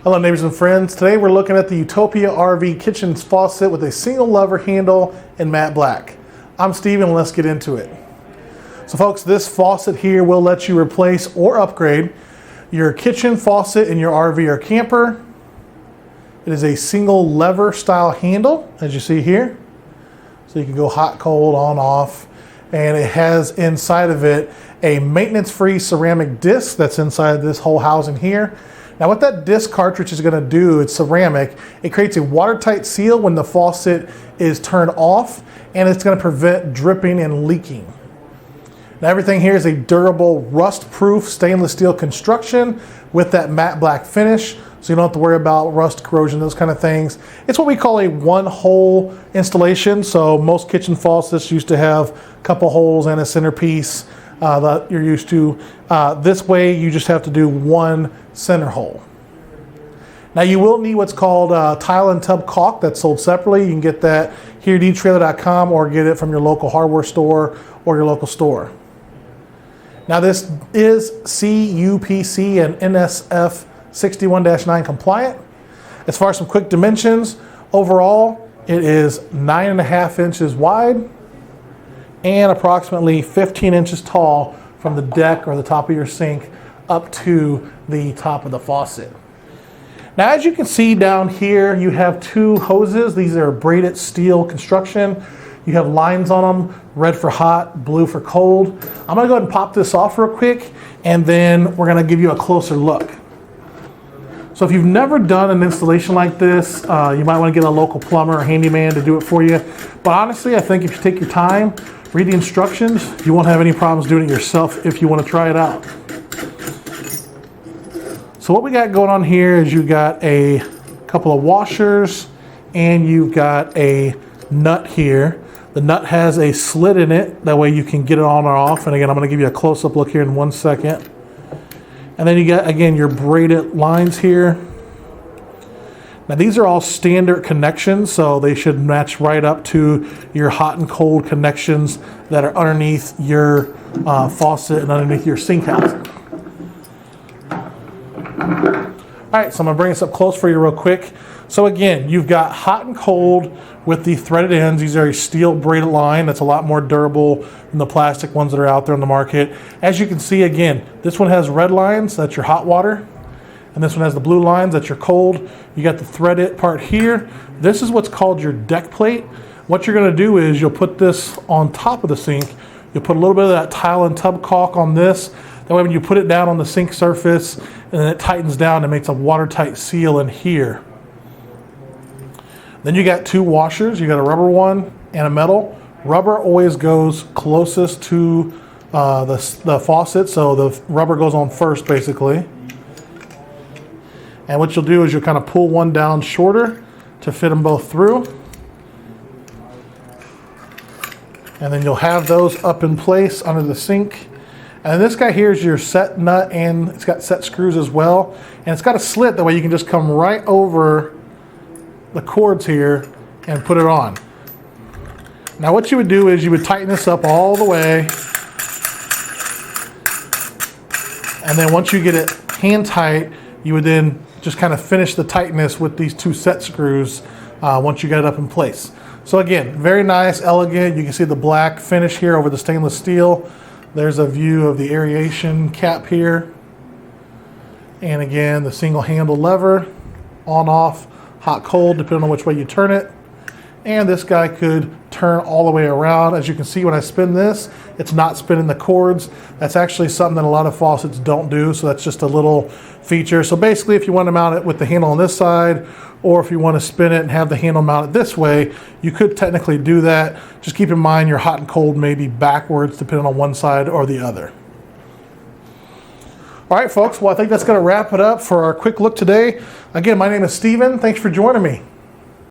Hello neighbors and friends. Today we're looking at the Utopia RV Kitchen Faucet with a single lever handle in matte black. I'm Steve and let's get into it. So folks, this faucet here will let you replace or upgrade your kitchen faucet in your RV or camper. It is a single lever style handle, as you see here. So you can go hot, cold, on, off. And it has inside of it a maintenance-free ceramic disc that's inside this whole housing here. Now what that disc cartridge is going to do, it's ceramic, it creates a watertight seal when the faucet is turned off, and it's going to prevent dripping and leaking. Now everything here is a durable rust-proof stainless steel construction with that matte black finish, so you don't have to worry about rust, corrosion, those kind of things. It's what we call a one-hole installation, so most kitchen faucets used to have a couple holes and a centerpiece that you're used to. This way you just have to do one center hole. Now you will need what's called tile and tub caulk that's sold separately. You can get that here at etrailer.com or get it from your local hardware store or your local store. Now this is CUPC and NSF 61-9 compliant. As far as some quick dimensions, overall it is 9.5 inches wide and approximately 15 inches tall from the deck or the top of your sink up to the top of the faucet. Now as you can see down here, you have two hoses. These are braided steel construction. You have lines on them, red for hot, blue for cold. I'm gonna go ahead and pop this off real quick and then we're gonna give you a closer look. So if you've never done an installation like this, you might want to get a local plumber or handyman to do it for you. But honestly, I think if you take your time, read the instructions, you won't have any problems doing it yourself if you want to try it out. So what we got going on here is you've got a couple of washers and you've got a nut here. The nut has a slit in it, that way you can get it on or off. And again, I'm going to give you a close-up look here in 1 second. And then you got, again, your braided lines here. Now these are all standard connections, so they should match right up to your hot and cold connections that are underneath your faucet and underneath your sink housing. All right, so I'm gonna bring this up close for you real quick. So again, you've got hot and cold with the threaded ends. These are a steel braided line that's a lot more durable than the plastic ones that are out there on the market. As you can see, again, this one has red lines, that's your hot water. And this one has the blue lines, that's your cold. You got the threaded part here. This is what's called your deck plate. What you're gonna do is you'll put this on top of the sink. You'll put a little bit of that tile and tub caulk on this. That way when you put it down on the sink surface and then it tightens down, it makes a watertight seal in here. Then you got two washers. You got a rubber one and a metal. Rubber always goes closest to the faucet, so the rubber goes on first basically. And what you'll do is you'll kind of pull one down shorter to fit them both through. And then you'll have those up in place under the sink. And this guy here is your set nut, and it's got set screws as well. And it's got a slit, that way you can just come right over the cords here and put it on. Now what you would do is you would tighten this up all the way, and then once you get it hand tight, you would then just kind of finish the tightness with these two set screws once you get it up in place. So again, very nice, elegant. You can see the black finish here over the stainless steel. There's a view of the aeration cap here. And again, the single handle lever, on, off, hot, cold, depending on which way you turn it. And this guy could turn all the way around. As you can see, when I spin this, it's not spinning the cords. That's actually something that a lot of faucets don't do, so that's just a little feature. So basically, if you want to mount it with the handle on this side, or if you want to spin it and have the handle mounted this way, you could technically do that. Just keep in mind your hot and cold may be backwards, depending on one side or the other. All right, folks, well, I think that's going to wrap it up for our quick look today. Again, my name is Steven. Thanks for joining me.